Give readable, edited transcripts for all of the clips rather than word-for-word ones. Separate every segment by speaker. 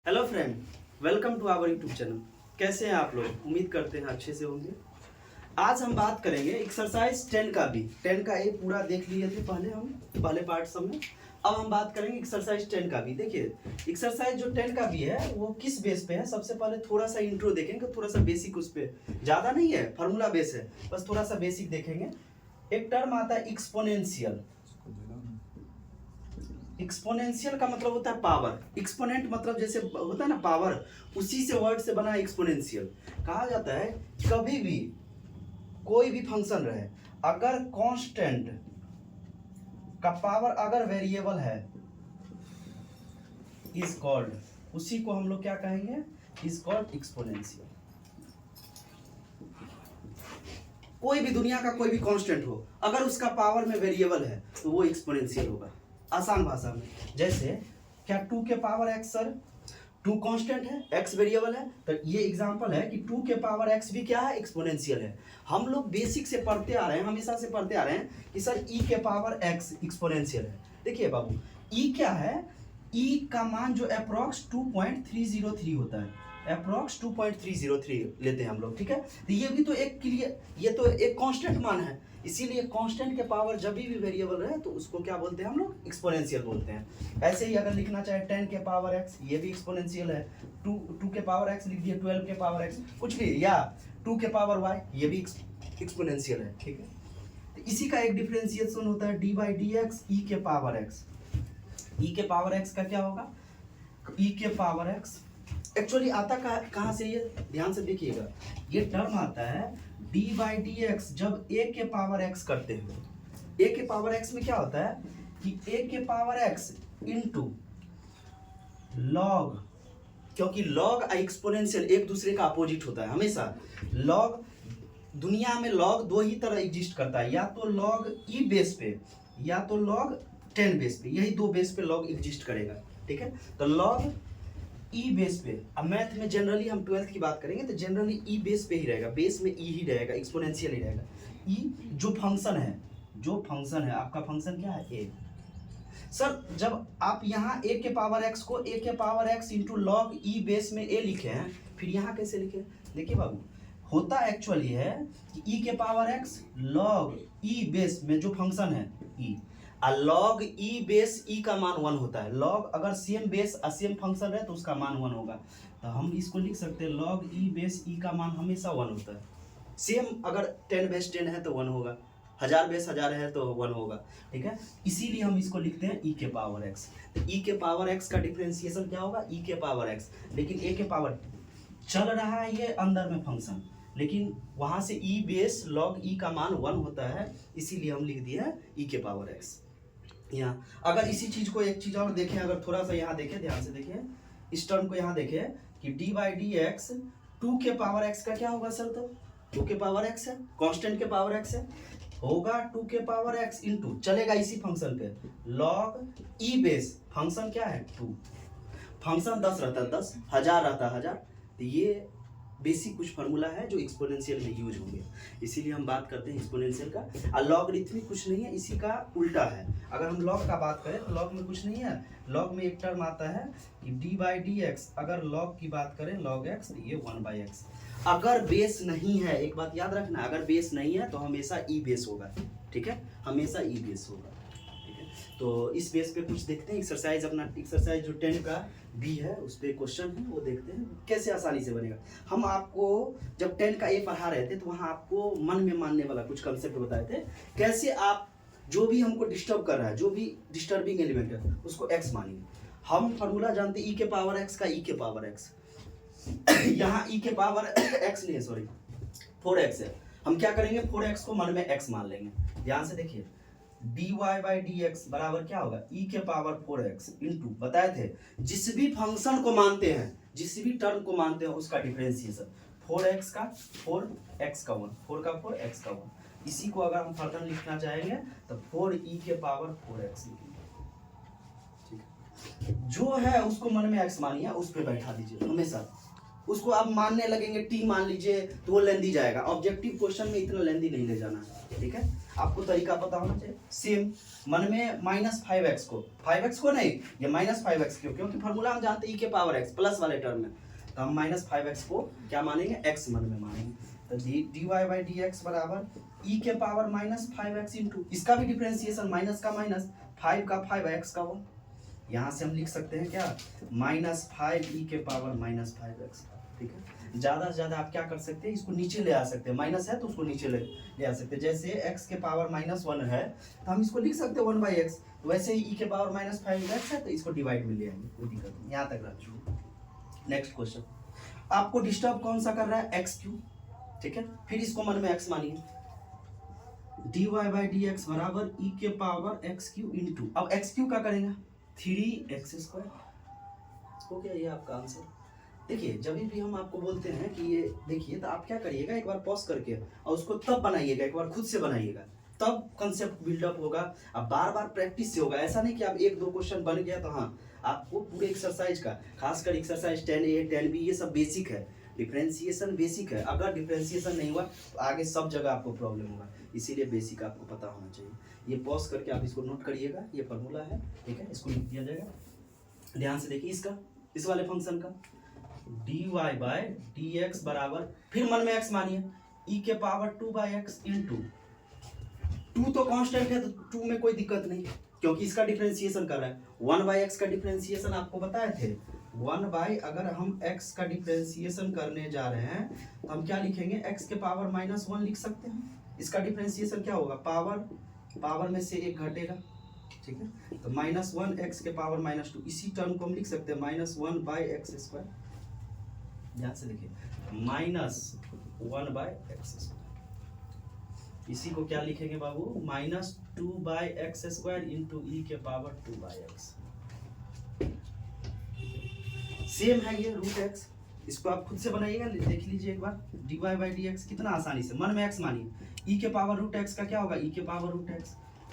Speaker 1: Hello friend, welcome to our YouTube channel. कैसे हैं आप लोग? उम्मीद करते हैं अच्छे से होंगे। आज हम बात करेंगे एक्सरसाइज 10 का भी। 10 का ए पूरा देख लिए थे पहले पार्ट सब में। अब हम बात करेंगे एक्सरसाइज 10 का भी। देखिए एक्सरसाइज जो 10 का भी है वो किस बेस पे है, सबसे पहले थोड़ा सा इंट्रो देखेंगे, थोड़ा सा बेसिक उस पर, ज़्यादा नहीं है, फार्मूला बेस है, बस थोड़ा सा बेसिक देखेंगे। एक टर्म आता है एक्सपोनेंशियल। एक्सपोनेंशियल का मतलब होता है पावर। एक्सपोनेंट मतलब जैसे होता है ना पावर, उसी से वर्ड से बना एक्सपोनेंशियल। कहा जाता है कभी भी कोई भी फंक्शन रहे, अगर कांस्टेंट का पावर अगर वेरिएबल है इज कॉल्ड, उसी को हम लोग क्या कहेंगे, इज कॉल्ड एक्सपोनेंशियल। कोई भी दुनिया का कोई भी कांस्टेंट हो, अगर उसका पावर में वेरिएबल है तो वो एक्सपोनेंशियल होगा। आसान भाषा में, जैसे क्या 2 के पावर x सर, 2 कांस्टेंट है, x वेरिएबल है, तो ये एग्जांपल है कि 2 के पावर x भी क्या है, एक्सपोनेंशियल है। हम लोग बेसिक से पढ़ते आ रहे हैं, हमेशा से पढ़ते आ रहे हैं कि सर e के पावर x एक्सपोनेंशियल है। देखिए बाबू, e क्या है, e का मान जो अप्रॉक्स 2.303 होता है, अप्रॉक्स 2.303 लेते हैं हम लोग, ठीक है। तो ये भी तो एक क्लियर, ये तो एक कांस्टेंट मान है, इसीलिए कांस्टेंट के पावर जब भी वेरिएबल रहे तो उसको क्या बोलते हैं हम लोग, एक्सपोनेंशियल बोलते हैं। ऐसे ही अगर लिखना चाहे 10 के पावर x, ये भी एक्सपोनेंशियल है। 2 के पावर x लिख दिए, 12 के पावर x कुछ भी, या 2 के पावर y, ये भी एक्सपोनेंशियल है, ठीक है। तो इसी का एक डिफरेंशिएशन होता है d/dx e के पावर x। e के पावर x का क्या होगा, e के पावर x एक्चुअली आता कहाँ से, ये ध्यान से देखिएगा, ये टर्म आता है d/dx जब a के पावर x करते हो। a के पावर x में क्या होता है कि a के पावर x इंटू लॉग, क्योंकि लॉग और एक्सपोनेंशियल एक दूसरे का अपोजिट होता है हमेशा। लॉग, दुनिया में लॉग दो ही तरह एग्जिस्ट करता है, या तो लॉग e बेस पे या तो लॉग 10 बेस पे, यही दो बेस पे लॉग एग्जिस्ट करेगा, ठीक है। तो लॉग ई बेस पे, अब मैथ में जनरली हम 12th की बात करेंगे तो जनरली ई बेस पे ही रहेगा, बेस में ई ही रहेगा, एक्सपोनेंशियल ही रहेगा। ई जो फंक्शन है, आपका फंक्शन क्या है, ए। सर जब आप यहाँ ए के पावर एक्स को ए के पावर एक्स इंटू लॉग ई बेस में ए लिखे हैं, फिर यहाँ कैसे लिखे, देखिए बाबू, होता एक्चुअली है कि ई के पावर एक्स लॉग ई बेस में जो फंक्शन है ई, लॉग ई बेस ई का मान 1 होता है। लॉग अगर सेम बेस और सेम फंक्शन है तो उसका मान 1 होगा, तो हम इसको लिख सकते हैं लॉग ई बेस ई का मान हमेशा 1 होता है। सेम अगर 10 बेस 10 है तो 1 होगा, 1000 बेस 1000 है तो 1 होगा, ठीक है। इसीलिए हम इसको लिखते हैं ई के पावर एक्स। तो ई के पावर एक्स का डिफरेंशिएशन क्या होगा, ई के पावर एक्स, लेकिन ए के पावर चल रहा है ये अंदर में फंक्शन, लेकिन वहां से ई बेस लॉग ई का मान 1 होता है, इसीलिए हम लिख दिया है ई के पावर एक्स। यहाँ अगर इसी चीज को एक चीज और देखें, अगर थोड़ा सा यहाँ देखें, ध्यान से देखें इस टर्म को, यहाँ देखें कि d/dx 2 के पावर x का क्या होगा सर, तो 2 के पावर x है, कांस्टेंट के पावर x है, होगा 2 के पावर x इंटू, चलेगा इसी फंक्शन पे, लॉग ई बेस, फंक्शन क्या है 2, फंक्शन 10 रहता है 10, 1000 रहता है 1000। तो ये बेसिक कुछ फार्मूला है जो एक्सपोनेंशियल में यूज होंगे, इसीलिए हम बात करते हैं एक्सपोनेंशियल का। और लॉगरिथमिक कुछ नहीं है, इसी का उल्टा है। अगर हम लॉग का बात करें तो लॉग में कुछ नहीं है, लॉग में एक टर्म आता है कि d/dx, अगर लॉग की बात करें लॉग x, तो ये 1/x। अगर बेस नहीं है, एक बात याद रखना, अगर बेस नहीं है तो हमेशा ई बेस होगा, ठीक है, हमेशा ई बेस होगा, ठीक है। तो इस बेस पे कुछ देखते हैं एक्सरसाइज, अपना एक्सरसाइज जो 10 का बी है उस पर क्वेश्चन है, वो देखते हैं कैसे आसानी से बनेगा। हम आपको जब 10 का ए पढ़ा रहे थे तो वहाँ आपको मन में मानने वाला कुछ कंसेप्ट बताए थे, कैसे आप जो भी हमको डिस्टर्ब कर रहा है, जो भी डिस्टर्बिंग एलिमेंट है उसको एक्स मानिए। हम फार्मूला जानते ई के पावर एक्स का, ई के पावर एक्स यहाँ ई के पावर एक्स नहीं है, सॉरी 4x है, हम क्या करेंगे 4x को मन में x मान लेंगे। ध्यान से देखिए, dy/dx बराबर क्या होगा, e के पावर 4x इंटू, बताए थे जिस भी फंक्शन को मानते हैं, जिस भी टर्म को मानते हैं उसका डिफरेंशिएशन, 4x का 4x का 1, 4 का 4 x का 1। इसी को अगर हम फर्दर लिखना चाहेंगे तो 4e के पावर 4x लिखेंगे, ठीक है। जो है उसको मन में x मानिए, उस पर बैठा दीजिए हमेशा, उसको आप मानने लगेंगे टी मान लीजिए तो वो लेंदी जाएगा। ऑब्जेक्टिव क्वेश्चन में इतना लेंदी नहीं ले जाना, ठीक है। आपको तरीका पता होना चाहिए। सेम मन में -5x को, 5x को नहीं, ये -5x क्यों, क्योंकि फार्मूला हम जानते हैं e के पावर x प्लस वाले टर्म में, तो हम -5x को क्या मानेंगे, x मन में मानेंगे। तो dy/dx बराबर e के पावर -5x इंटू, इसका भी डिफरेंशिएशन माइनस का माइनस, 5 का 5 x का 1, यहाँ से हम लिख सकते हैं क्या, -5 e के पावर -5x, ठीक है। ज़्यादा से ज़्यादा आप क्या कर सकते हैं, इसको नीचे ले आ सकते हैं, माइनस है तो उसको नीचे ले आ सकते हैं। जैसे x के पावर -1 है तो हम इसको लिख सकते हैं 1/x, तो वैसे ही e के पावर -5x है तो इसको डिवाइड में ले आएंगे, कोई दिक्कत नहीं, यहाँ तक रख चुके। नेक्स्ट क्वेश्चन, आपको डिस्टर्ब कौन सा कर रहा है, x3, ठीक है। फिर इसको मन में x मानिए, dy/dx बराबर e के पावर x3 इंटू, अब x3 का करेंगे 3x², हो गया ये आपका आंसर। देखिए जब भी हम आपको बोलते हैं कि ये देखिए, तो आप क्या करिएगा, एक बार पॉज करके और उसको तब बनाइएगा, एक बार खुद से बनाइएगा, तब कंसेप्ट बिल्डअप होगा। अब बार बार प्रैक्टिस से होगा, ऐसा नहीं कि आप 1-2 क्वेश्चन बन गया तो हाँ, आपको पूरे एक्सरसाइज का, खासकर एक्सरसाइज 10A 10B ये सब बेसिक है, डिफ्रेंसिएशन बेसिक है। अगर डिफ्रेंसिएशन नहीं हुआ तो आगे सब जगह आपको प्रॉब्लम होगा, इसीलिए बेसिक आपको पता होना चाहिए। ये पॉज करके आप इसको नोट करिएगा, ये फॉर्मूला है, ठीक है, इसको लिख दिया जाएगा। ध्यान से देखिए इसका, इस वाले फंक्शन का dy/dx बराबर, फिर मन में x मानिए, e के पावर 2/x इंटू, 2 तो कांस्टेंट है तो 2 में कोई दिक्कत नहीं, क्योंकि इसका डिफरेंशिएशन कर रहा है। 1/x का डिफरेंशिएशन आपको बताए थे, 1/, अगर हम x का डिफरेंशिएशन करने जा रहे हैं तो हम क्या लिखेंगे, x के पावर -1 लिख सकते हैं। इसका डिफरेंशिएशन क्या होगा, पावर में से एक घटेगा, ठीक है। तो -1 x के पावर -2, इसी टर्म को हम लिख सकते हैं -1/x²। ध्यान से देखिए, -1/x², इसी को क्या लिखेंगे बाबू, -2/x² इंटू e के पावर 2/x। सेम है ये √x, इसको आप खुद से बनाइएगा, देख लीजिए एक बार, dy/dx कितना आसानी से, मन में x मानिए, e के पावर √x का क्या होगा, e के पावर √x,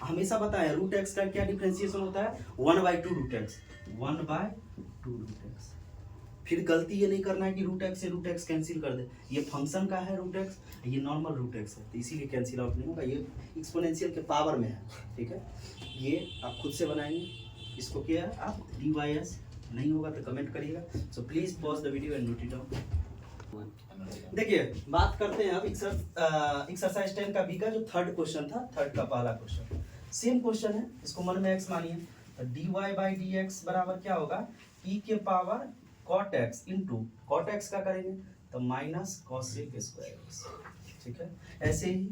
Speaker 1: हमेशा बताया √x का क्या डिफरेंशिएशन होता है, 1/2 √x। फिर गलती ये नहीं करना है कि √x से √x कैंसिल कर दे, ये फंक्शन का है √x, ये नॉर्मल √x है, तो इसीलिए कैंसिल आउट नहीं होगा, ये एक्सपोनेंशियल के पावर में है, ठीक है। ये आप खुद से बनाएंगे, इसको क्या है आप dys, नहीं होगा तो कमेंट करिएगा। So please pause the video and note it down. देखिए बात करते हैं अब एक्सरसाइज 10 का बी का जो थर्ड क्वेश्चन था, थर्ड का पहला क्वेश्चन सेम क्वेश्चन है, इसको मन में x मानिए, तो dy/dx बराबर क्या होगा, e के power cot x into, cot x का करेंगे तो -cos²x, ठीक है। ऐसे ही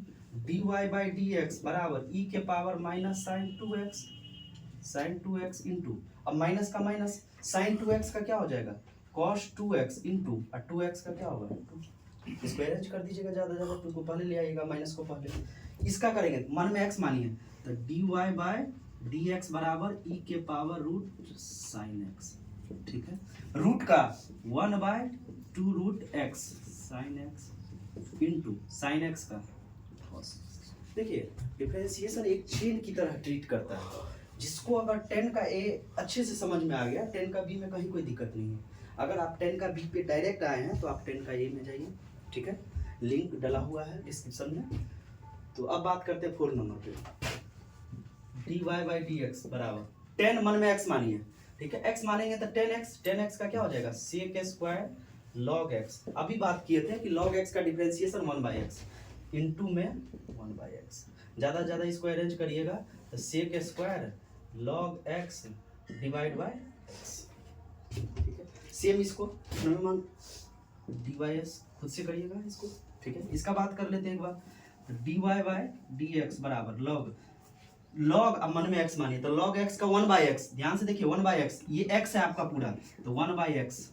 Speaker 1: dy/dx बराबर e के पावर -sin2x इंटू, अब माइनस का माइनस, sin2x का क्या हो जाएगा, cos2x इंटू, और 2x का क्या होगा 2, इसको अरेंज कर दीजिएगा, ज़्यादा 2 को पहले ले आइएगा, माइनस को पहले। इसका करेंगे मन में x मानिए, तो dy/dx बराबर e के पावर √sin x, ठीक है। रूट का 1/2 √x sin x into sin x का cos। देखिए डिफरेंशिएशन एक चेन की तरह ट्रीट करता है, जिसको अगर 10 का a अच्छे से समझ में आ गया, 10 का b में कहीं कोई दिक्कत नहीं है। अगर आप 10 का b पे डायरेक्ट आए हैं तो आप 10 का a में जाइए, ठीक है, लिंक डला हुआ है डिस्क्रिप्शन में। तो अब बात करते हैं 4 नंबर पे, dy/dx बराबर 10 मन में x मानिए, ठीक है, x मानेंगे तो 10x का क्या हो जाएगा, sec² log x। अभी बात किए थे कि log x का डिफरेंशिएशन 1/x, इंटू में 1/x, ज़्यादा से ज़्यादा इसको अरेंज करिएगा तो sec² log x divide by x, ठीक है। सेम इसको dys खुद से करिएगा इसको, ठीक है। इसका बात कर लेते हैं एक बार, dy/dx बराबर log अब मन में x मानिए, तो log x का 1/x, ध्यान से देखिए 1/x, ये x है आपका पूरा, तो 1/x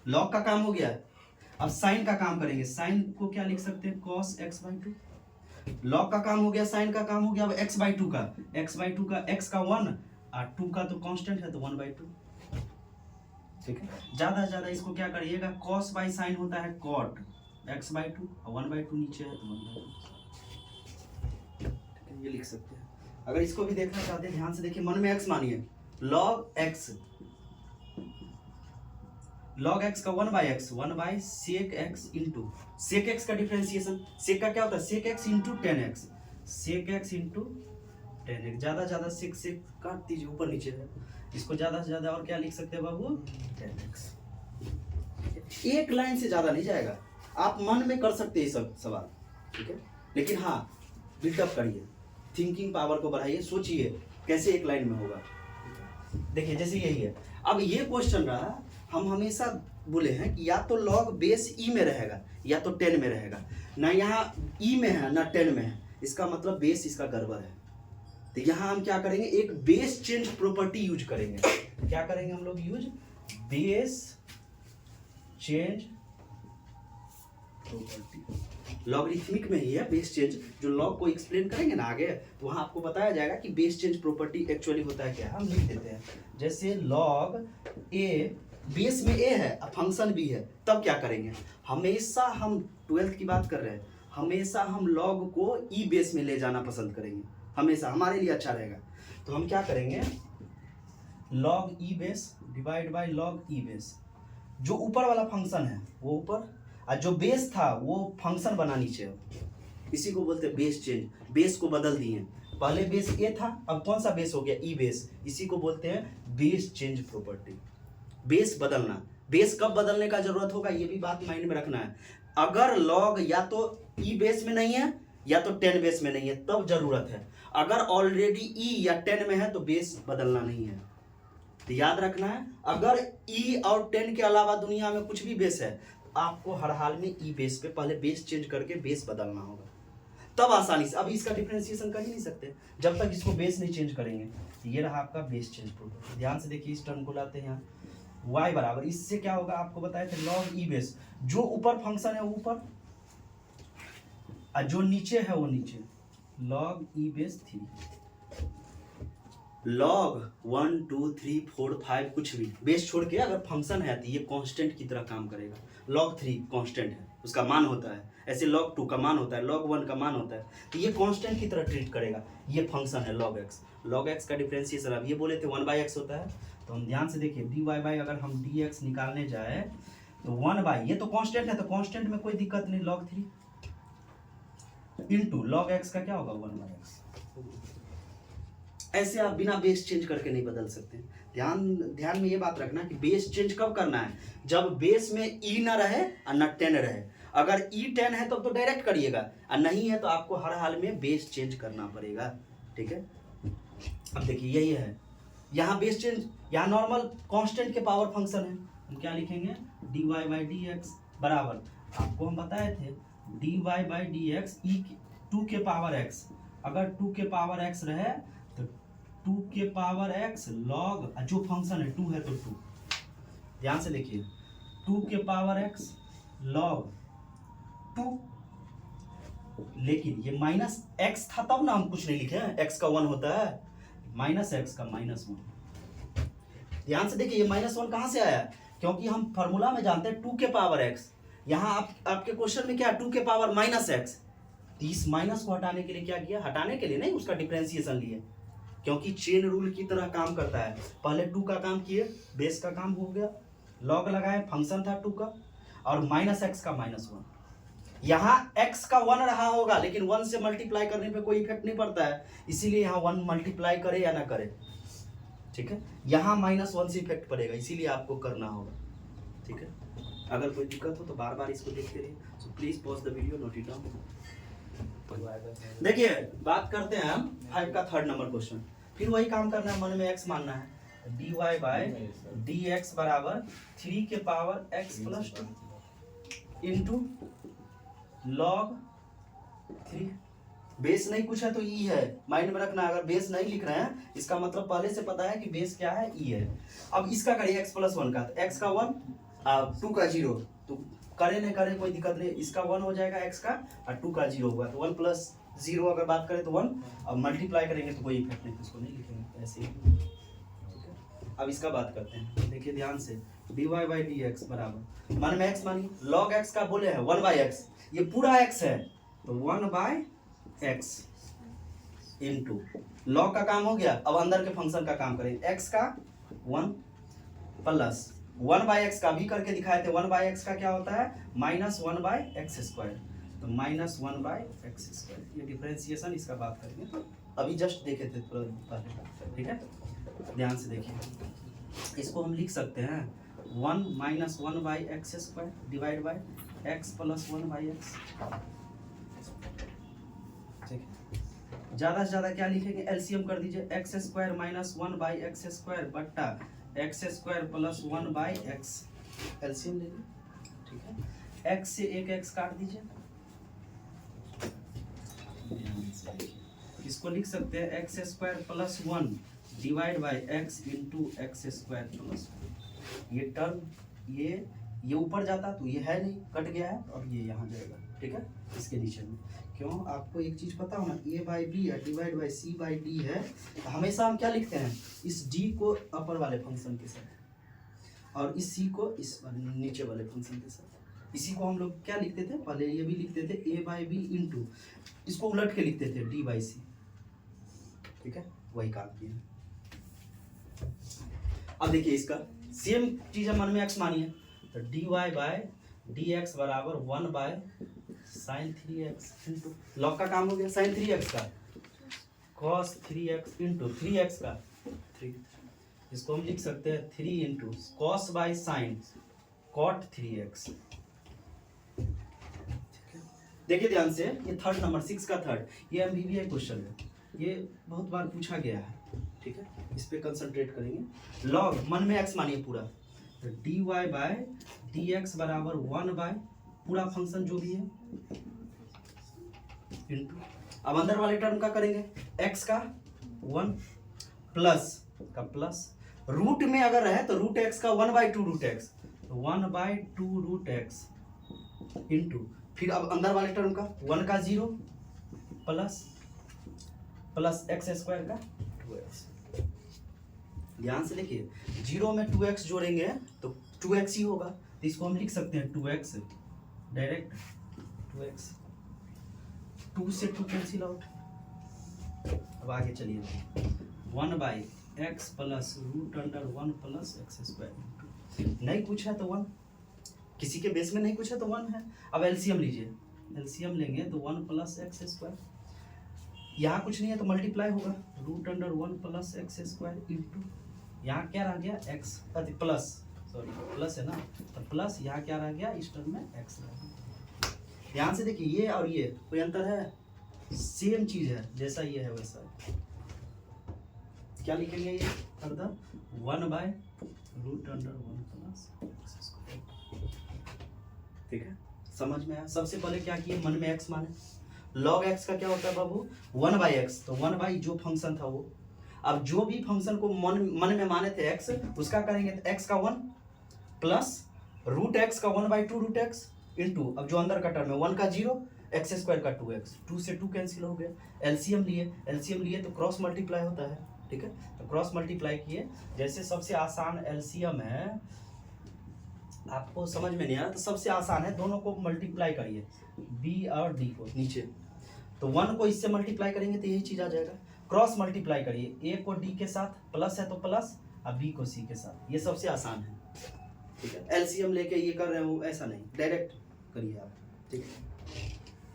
Speaker 1: log का काम हो गया। अब sin का काम करेंगे, sin को क्या लिख सकते हैं, cos x/2, log का काम हो गया, sin का काम हो गया। अब x/2 का x का 1 और 2 का तो कांस्टेंट है तो 1/2, ठीक है। ज्यादा से ज्यादा इसको क्या करिएगा, cos बाई sin होता है cot x/2 और 1/2 नीचे है तो 1/2, ये लिख सकते हैं। अगर इसको भी देखना चाहते हैं ध्यान से देखिए, मन में x मानिए, log x लॉग एक्स का 1/x 1/sec x into sec x का डिफरेंशिएशन, सेक का क्या होता है sec x into 10x, sec x into 10x, ज्यादा सेक से काट दीजिए ऊपर नीचे है, इसको ज्यादा से ज्यादा और क्या लिख सकते हैं बाबू 10x। एक लाइन से ज्यादा नहीं जाएगा, आप मन में कर सकते हैं सब सवाल, ठीक है, लेकिन हाँ बिल्डअप करिए, थिंकिंग पावर को बढ़ाइए, सोचिए कैसे एक लाइन में होगा। देखिए जैसे यही है, अब ये क्वेश्चन रहा, हम हमेशा बोले हैं कि या तो लॉग बेस ई में रहेगा या तो 10 में रहेगा, ना यहाँ ई में है ना 10 में है, इसका मतलब बेस इसका गड़बड़ है। तो यहाँ हम क्या करेंगे, एक बेस चेंज प्रॉपर्टी यूज करेंगे। क्या करेंगे हम लोग use, base change property. Logarithmic में ही है बेस चेंज, जो लॉग को एक्सप्लेन करेंगे ना आगे, तो वहां आपको बताया जाएगा कि बेस चेंज प्रॉपर्टी एक्चुअली होता है क्या। हम लिख देते हैं जैसे लॉग ए, बेस में ए है फंक्शन भी है, तब क्या करेंगे, हमेशा हम 12th की बात कर रहे हैं, हमेशा हम लॉग को ई बेस में ले जाना पसंद करेंगे, हमेशा हमारे लिए अच्छा रहेगा। तो हम क्या करेंगे, log E base divide by log E base, जो ऊपर वाला फंक्शन है वो ऊपर, और जो बेस था वो फंक्शन बना नीचे, इसी को बोलते हैं बेस चेंज। बेस को बदल दिए, पहले बेस ए था, अब कौन सा बेस हो गया ई बेस, इसी को बोलते हैं बेस चेंज प्रॉपर्टी। बेस बदलना, बेस कब बदलने का जरूरत होगा ये भी बात माइंड में रखना है, अगर लॉग या तो ई बेस में नहीं है या तो 10 बेस में नहीं है तब जरूरत है, अगर ऑलरेडी ई या 10 में है तो बेस बदलना नहीं है। तो याद रखना है, अगर ई और 10 के अलावा दुनिया में कुछ भी बेस है, आपको हर हाल में ई बेस पे पहले बेस चेंज करके बेस बदलना होगा, तब आसानी से। अभी इसका डिफरेंशिएशन कर ही नहीं सकते जब तक इसको बेस नहीं चेंज करेंगे। तो ये रहा आपका बेस चेंज प्रॉपर्टी। ध्यान से देखिए, इस टर्म को लाते हैं यहाँ, y बराबर, इससे क्या होगा आपको बताया था, लॉग ई बेस, जो ऊपर फंक्शन है वो ऊपर और जो नीचे है वो नीचे, लॉग ई बेस 3, लॉग 1 2 3 4 5 कुछ भी बेस छोड़ के अगर फंक्शन है तो ये कांस्टेंट की तरह काम करेगा। लॉग 3 कांस्टेंट है, उसका मान होता है, ऐसे लॉग 2 का मान होता है, लॉग 1 का मान होता है, तो ये कांस्टेंट की तरह ट्रीट करेगा। ये फंक्शन है लॉग एक्स, लॉग एक्स का डिफरेंशिएशन, अब ये बोले थे 1/x होता है, तो हम ध्यान से देखिए dy बाई, अगर हम dx निकालने जाए तो 1/, ये तो कांस्टेंट है तो कांस्टेंट में कोई दिक्कत नहीं, log 3 इंटू लॉग एक्स का क्या होगा 1/x। ऐसे आप बिना बेस चेंज करके नहीं बदल सकते। ध्यान में ये बात रखना कि बेस चेंज कब करना है, जब बेस में ई ना रहे और ना 10 रहे। अगर ई 10 है तो डायरेक्ट करिएगा, और नहीं है तो आपको हर हाल में बेस चेंज करना पड़ेगा, ठीक है। अब देखिए यही है, यहाँ बेस चेंज, यहाँ नॉर्मल कांस्टेंट के पावर फंक्शन है, हम क्या लिखेंगे, dy बाई dx बराबर, आपको हम बताए थे dy बाई dx ई 2 के पावर x, अगर 2 के पावर x रहे तो 2 के पावर x लॉग, जो फंक्शन है 2 है तो 2, ध्यान से देखिए 2 के पावर x लॉग 2, लेकिन ये माइनस x था तब ना हम कुछ नहीं लिखे हैं, x का 1 होता है, माइनस एक्स का -1। ध्यान से देखिए ये -1 कहाँ से आया, क्योंकि हम फॉर्मूला में जानते हैं 2 के पावर x, यहाँ आपके क्वेश्चन में क्या है 2 के पावर -x, तो इस माइनस को हटाने के लिए क्या किया, हटाने के लिए नहीं, उसका डिफरेंशिएशन लिए, क्योंकि चेन रूल की तरह काम करता है। पहले 2 का काम किए, बेस का काम हो गया, लॉग लगाए, फंक्शन था 2 का, और -x का -1, यहाँ x का 1 रहा होगा लेकिन 1 से मल्टीप्लाई करने पे कोई इफेक्ट नहीं पड़ता है, इसीलिए यहाँ 1 मल्टीप्लाई करे या ना करे, ठीक है, यहाँ -1 से इफेक्ट पड़ेगा, इसीलिए आपको करना होगा, ठीक है। अगर कोई दिक्कत हो तो बार बार इसको देखते रहिए, so please pause the video, note it down. देखिए बात करते हैं हम 5 का 3rd नंबर क्वेश्चन, फिर वही काम करना है, मन में x मानना है, dy बाई dx बराबर 3 के power x plus 2 into log 3, base नहीं कुछ है तो ई है, माइंड में रखना, अगर बेस नहीं लिख रहे हैं इसका मतलब पहले से पता है कि बेस क्या है, ई है। अब इसका करिए x प्लस 1 का, तो x का 1 2 का 0, तो करे नहीं करे कोई दिक्कत नहीं, इसका 1 हो जाएगा x का और 2 का 0 होगा, तो 1 प्लस 0 अगर बात करें तो 1, अब मल्टीप्लाई करेंगे तो कोई इफेक्ट नहीं, तो इसको नहीं लिखेंगे ऐसे ही, ठीक है। अब इसका बात करते हैं, देखिए ध्यान से, dy बाई dx बराबर, मन में x मानिए, log x का बोले हैं 1/x, ये पूरा x है तो 1/x इंटू लॉग का काम हो गया, अब अंदर के फंक्शन का काम करें, x का 1 प्लस 1/x का भी करके दिखाए थे। 1/x का क्या होता है? -1/x²। तो -1/x², ये डिफरेंशिएशन इसका बात करेंगे, तो अभी जस्ट देखे थे थोड़ा पहले, ठीक है। ध्यान से देखिए, इसको हम लिख सकते हैं 1 - 1/x² divide by x + 1/x। ठीक है, ज़्यादा से ज़्यादा क्या लिखेंगे? एलसीएम कर दीजिए, x² - 1/x² बट्टा x² + 1/x, एलसीएम ले लीजिए, ठीक है। x से एक x काट दीजिए, इसको लिख सकते हैं x² + 1 divide by x into x² + 1। ये टर्म ये ऊपर जाता तो ये है नहीं, कट गया है, अब ये यहाँ जाएगा, ठीक है, इसके नीचे में। क्यों? आपको एक चीज पता हो ना, a/b डिवाइड बाय c/d है, तो हमेशा हम क्या लिखते हैं? इस d को अपर वाले फंक्शन के साथ और इस c को इस नीचे वाले फंक्शन के साथ। इसी को हम लोग क्या लिखते थे पहले? ये भी लिखते थे a/b इंटू, इसको उलट के लिखते थे d/c, ठीक है, वही काम किया। अब देखिए इसका सेम चीज है, मन में x मानिए, तो dy/dx बराबर 1/sin3x इंटू लॉग का काम हो गया, sin3x का cos3x इंटू 3x का 3, इसको हम लिख सकते हैं 3 इंटू cos/sin cot3x। देखिए ध्यान से, ये थर्ड नंबर 6 का थर्ड, ये एमबीबीआई क्वेश्चन है, ये बहुत बार पूछा गया है, ठीक है, इस पे कंसंट्रेट करेंगे। लॉग मन में x मानिए पूरा, तो dy/dx बराबर 1 पूरा फंक्शन जो भी है इंटू, अब अंदर वाले टर्म का करेंगे, x का 1 प्लस का प्लस, रूट में अगर रहे तो √x का 1/2√x, तो 1/2√x इंटू, फिर अब अंदर वाले टर्म का 1 का 0 प्लस x² का 2x। ध्यान से देखिए, 0 में 2x जोड़ेंगे तो 2x ही होगा, तो इसको हम लिख सकते हैं 2x डायरेक्ट, 2x 2 से 2 कैंसिल आउट। अब आगे चलिए, 1/x + √1 + x²। नहीं पूछा तो 1, किसी के बेस में नहीं पूछा तो 1 है। अब एलसीएम लीजिए, एलसीएम लेंगे तो 1 + x², यहाँ कुछ नहीं है तो मल्टीप्लाई होगा, √1 + x² इंटू, यहाँ क्या रह गया? x प्लस, सॉरी प्लस है ना, तो प्लस यहाँ क्या रह गया? इस टर्म में x रह गया। ध्यान से देखिए, ये और ये कोई अंतर है? सेम चीज है, जैसा ये है वैसा। क्या लिखेंगे ये? अर्थात 1/√1 + x²। ठीक है, समझ में आया? सबसे पहले क्या किए? मन में x माने, log x का क्या होता है बाबू? 1/x, तो 1/ जो फंक्शन था वो, अब जो भी फंक्शन को मन में माने थे x, उसका करेंगे तो x का 1 प्लस √x का 1/2√x इंटू, अब जो अंदर का टर्म है 1 का 0, x² का 2x, 2 से 2 कैंसिल हो गया। एलसीएम लिए तो क्रॉस मल्टीप्लाई होता है, ठीक है, तो क्रॉस मल्टीप्लाई किए। जैसे सबसे आसान एलसीएम है, आपको समझ में नहीं आया तो सबसे आसान है, दोनों को मल्टीप्लाई करिए, b और d को नीचे, तो 1 को इससे मल्टीप्लाई करेंगे तो यही चीज आ जाएगा। क्रॉस मल्टीप्लाई करिए, a को d के साथ, प्लस है तो प्लस, और b को c के साथ, ये सबसे आसान है, ठीक है। एलसीएम लेके ये कर रहे हो, ऐसा नहीं, डायरेक्ट करिए आप, ठीक है।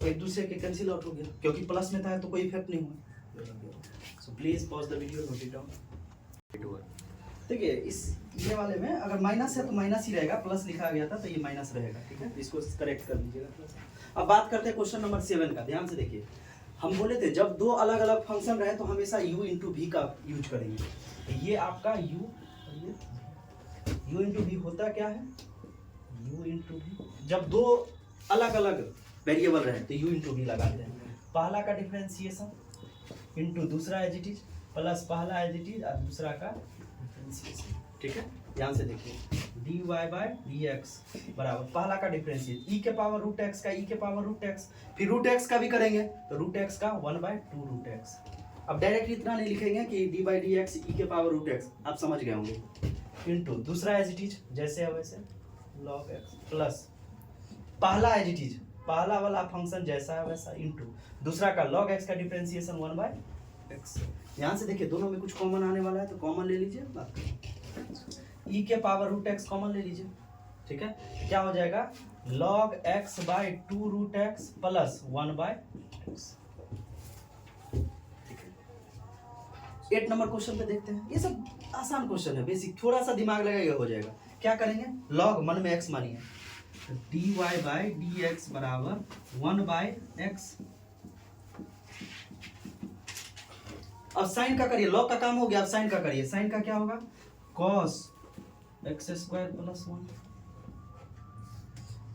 Speaker 1: एक दूसरे के कैंसिल आउट हो गया, क्योंकि प्लस में था तो कोई इफेक्ट नहीं हुआ। So please pause the video, note it down. देखिए इस ये वाले में अगर माइनस है तो माइनस ही रहेगा, प्लस लिखा गया था तो ये माइनस रहेगा, ठीक है, इसको करेक्ट कर दीजिएगा। अब बात करते हैं क्वेश्चन नंबर 7 का। ध्यान से देखिए, हम बोले थे जब दो अलग अलग फंक्शन रहे तो हमेशा u इंटू v का यूज करेंगे। ये आपका u इंटू v होता क्या है? u इंटू v, जब दो अलग अलग वेरिएबल रहे तो u इंटू v लगाते हैं। पहला का डिफरेंशिएशन इंटू दूसरा एज इट इज, प्लस पहला एज इट इज और दूसरा का डिफरेंशिएशन, ठीक है। ध्यान से देखिए, dy/dx बराबर पहला का डिफरेंशिएट e के पावर √x का e के पावर √x, फिर √x का भी करेंगे तो √x का 1/2√x। अब डायरेक्ट इतना नहीं लिखेंगे कि d/dx e के पावर √x, आप समझ गए होंगे, इनटू दूसरा एज इट इज जैसे है वैसे log x, प्लस पहला एज इट इज, पहला वाला फंक्शन जैसा है वैसा, इनटू दूसरा का log x का डिफरेंशिएशन 1/x। ध्यान से देखिए, दोनों में कुछ कॉमन आने वाला है तो कॉमन ले लीजिए, बात ई के पावर रूट एक्स कॉमन ले लीजिए, ठीक है, क्या हो जाएगा log x by 2 root x plus 1 by x. 8 number question पे देखते हैं, ये सब आसान क्वेश्चन है, बेसिक, थोड़ा सा दिमाग लगाइए हो जाएगा। क्या करेंगे, log मन में x मानिए, dy बाई डी एक्स बराबर 1 बाई एक्स। अब साइन का करिए, log का काम हो गया, अब साइन का करिए, साइन का क्या होगा cos x square plus 1।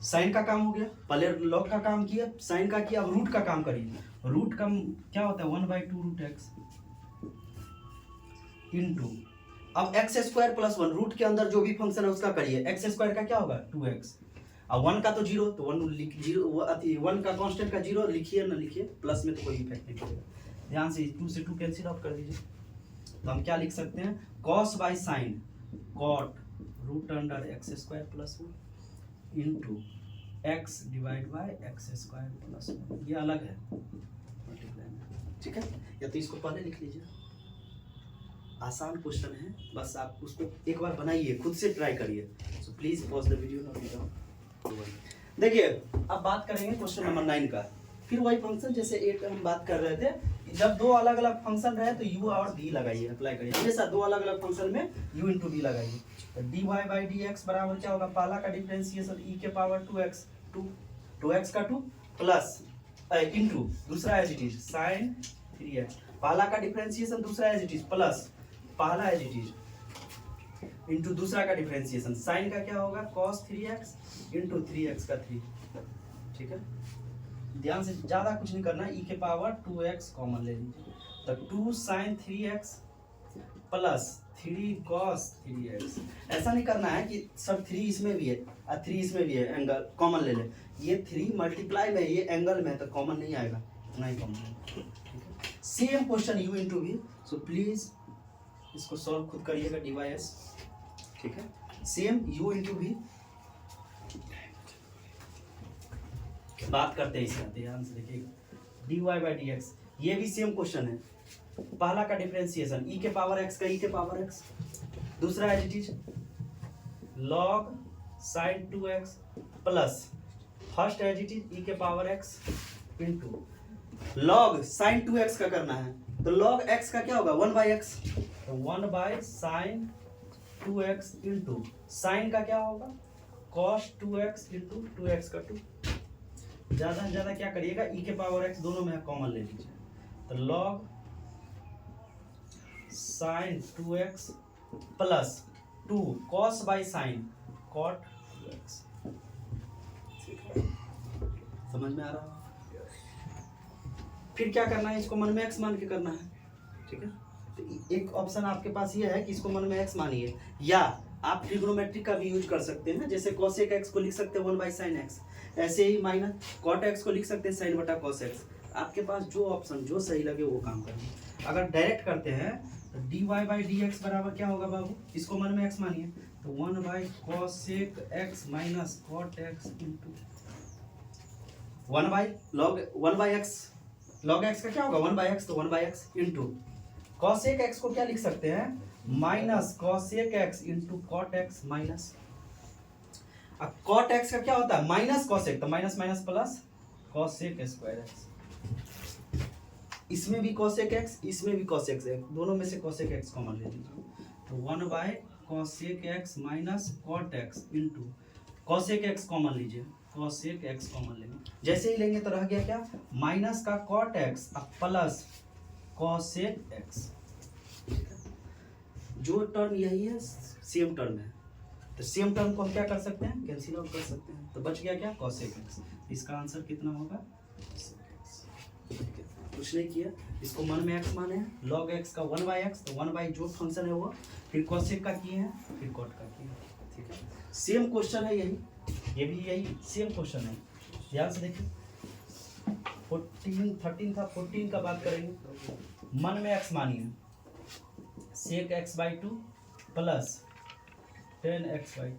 Speaker 1: Sine का काम हो गया, पहले log का काम किया, साइन का किया, अब रूट का काम करिए। रूट का क्या होता है 1 बाई 2 रूट एक्स इंटू, अब एक्स स्क्वायर प्लस 1, रूट के अंदर जो भी फंक्शन है उसका करिए, एक्स स्क्वायर का क्या होगा 2x, अब 1 का तो 0, तो 1 लिख 0, 1 का कांस्टेंट का 0 लिखिए ना लिखिए, प्लस में तो कोई इफेक्ट नहीं पड़ेगा, ध्यान से 2 से 2 कैंसिल आउट कर दीजिए। तो हम क्या लिख सकते हैं, cos by sine cot root under x square plus 1 into x divide by x square plus 1, ये अलग है मल्टीप्लाई में, ठीक है, या तो इसको पहले लिख लीजिए। आसान क्वेश्चन है, बस आप उसको एक बार बनाइए, खुद से ट्राई करिए। So please pause the video now. देखिए अब बात करेंगे क्वेश्चन नंबर 9 का, फिर वही फंक्शन जैसे 8 हम बात कर रहे थे, जब दो अलग अलग फंक्शन रहे तो u और v लगाइए, अप्लाई करिए, हमेशा दो अलग अलग फंक्शन में u इंटू v लगाइए। तो dy बाई डी एक्स बराबर क्या होगा, पहला का डिफरेंशिएशन e के पावर 2x 2x का 2 प्लस इंटू दूसरा as it is sine 3x, पहला का डिफरेंशिएशन दूसरा एज इट इज प्लस पहला एज इट इज इंटू दूसरा का डिफरेंशिएशन, साइन का क्या होगा cos 3x इंटू 3x का 3, ठीक है, ध्यान से, ज्यादा कुछ नहीं करना, e के पावर 2x कॉमन ले लीजिए, तो 2 sin 3x plus 3 cos 3x। ऐसा नहीं करना है कि सब 3 इसमें भी है और 3 इसमें भी है, एंगल कॉमन ले ले, ये 3 मल्टीप्लाई में ये एंगल में तो कॉमन नहीं आएगा, इतना ही कॉमन है, ठीक है। Same question u into v, so please इसको सॉल्व खुद करिएगा, dy s, ठीक है, सेम u इंटू v, बात करते हैं इसका, ध्यान से देखिएगा, dy बाई डी एक्स, ये भी सेम क्वेश्चन है, पहला का डिफरेंशिएशन e के पावर x का e के पावर x, दूसरा as it is log sin 2x plus first as it is e के power x into log sin 2x का करना है, तो log x का क्या होगा 1 बाई x, तो 1 by sin 2x into sine का क्या होगा cos 2x इंटू 2x का 2, ज्यादा से ज्यादा क्या करिएगा e के पावर x दोनों में कॉमन ले लीजिए, तो log sin 2x plus 2 cos by sine cot 2x, समझ में आ रहा है। फिर क्या करना है, इसको मन में x मान के करना है, ठीक है, तो एक ऑप्शन आपके पास ये है कि इसको मन में x मानिए, या आप ट्रिग्नोमेट्री का भी यूज कर सकते हैं, जैसे cosec x को लिख सकते हैं 1 बाई साइन x, ऐसे ही माइनस cot x को लिख सकते हैं साइन बटा cos x, आपके पास जो ऑप्शन जो सही लगे वो काम करिए। अगर डायरेक्ट करते हैं तो dy बाई डी एक्स बराबर क्या होगा बाबू, इसको मन में x मानिए, तो 1 by cosec x minus cot x into 1 by x, log x का क्या होगा 1 बाई x, तो 1 by x into cosec x को क्या लिख सकते हैं minus cosec x into cot x minus, अब cot x का क्या होता है माइनस cosec, तो minus minus plus cosec square x, इसमें भी cosec x इसमें भी cosec x, दोनों में से cosec x कॉमन ले लीजिए, तो 1 by cosec x minus cot x into cosec x common लीजिए, cosec x कॉमन लेंगे, जैसे ही लेंगे तो रह गया क्या माइनस का cot x plus cosec x, जो टर्म यही है सेम टर्म है, तो सेम टर्म को हम क्या कर सकते हैं कैंसिल आउट कर सकते हैं, तो बच गया क्या cosec x, इसका आंसर कितना होगा, कुछ नहीं किया, इसको मन में x माने हैं, log x का 1 बाई x, तो 1 बाई जो फंक्शन है वो, फिर cosec का किए हैं, फिर cot का किए हैं, ठीक है, सेम क्वेश्चन है यही, ये भी यही सेम क्वेश्चन है, ध्यान से देखिए 13 था, 14 का बात करेंगे, मन में x मानिए sec x by 2 plus 10x by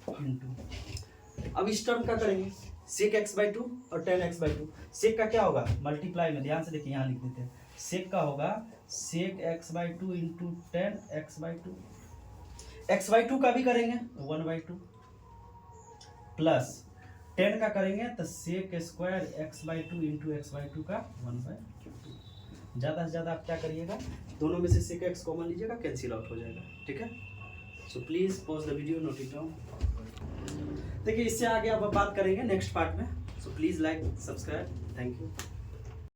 Speaker 1: 2 into, अब इस टर्म का करेंगे sec x बाई 2 और 10x बाई 2, sec का क्या होगा मल्टीप्लाई में, ध्यान से देखिए यहाँ लिख देते हैं, sec का होगा sec x by 2 into 10x by 2, x/2 का भी करेंगे 1/2 प्लस 10 का करेंगे तो sec square x/2 into x/2 का 1/2। ज़्यादा से ज़्यादा आप क्या करिएगा, दोनों में से sec x कॉमन लीजिएगा, कैंसिल आउट हो जाएगा। ठीक है, so please pause the video, note it down. देखिए इससे आगे अब बात करेंगे नेक्स्ट पार्ट में। So please like, subscribe, thank you.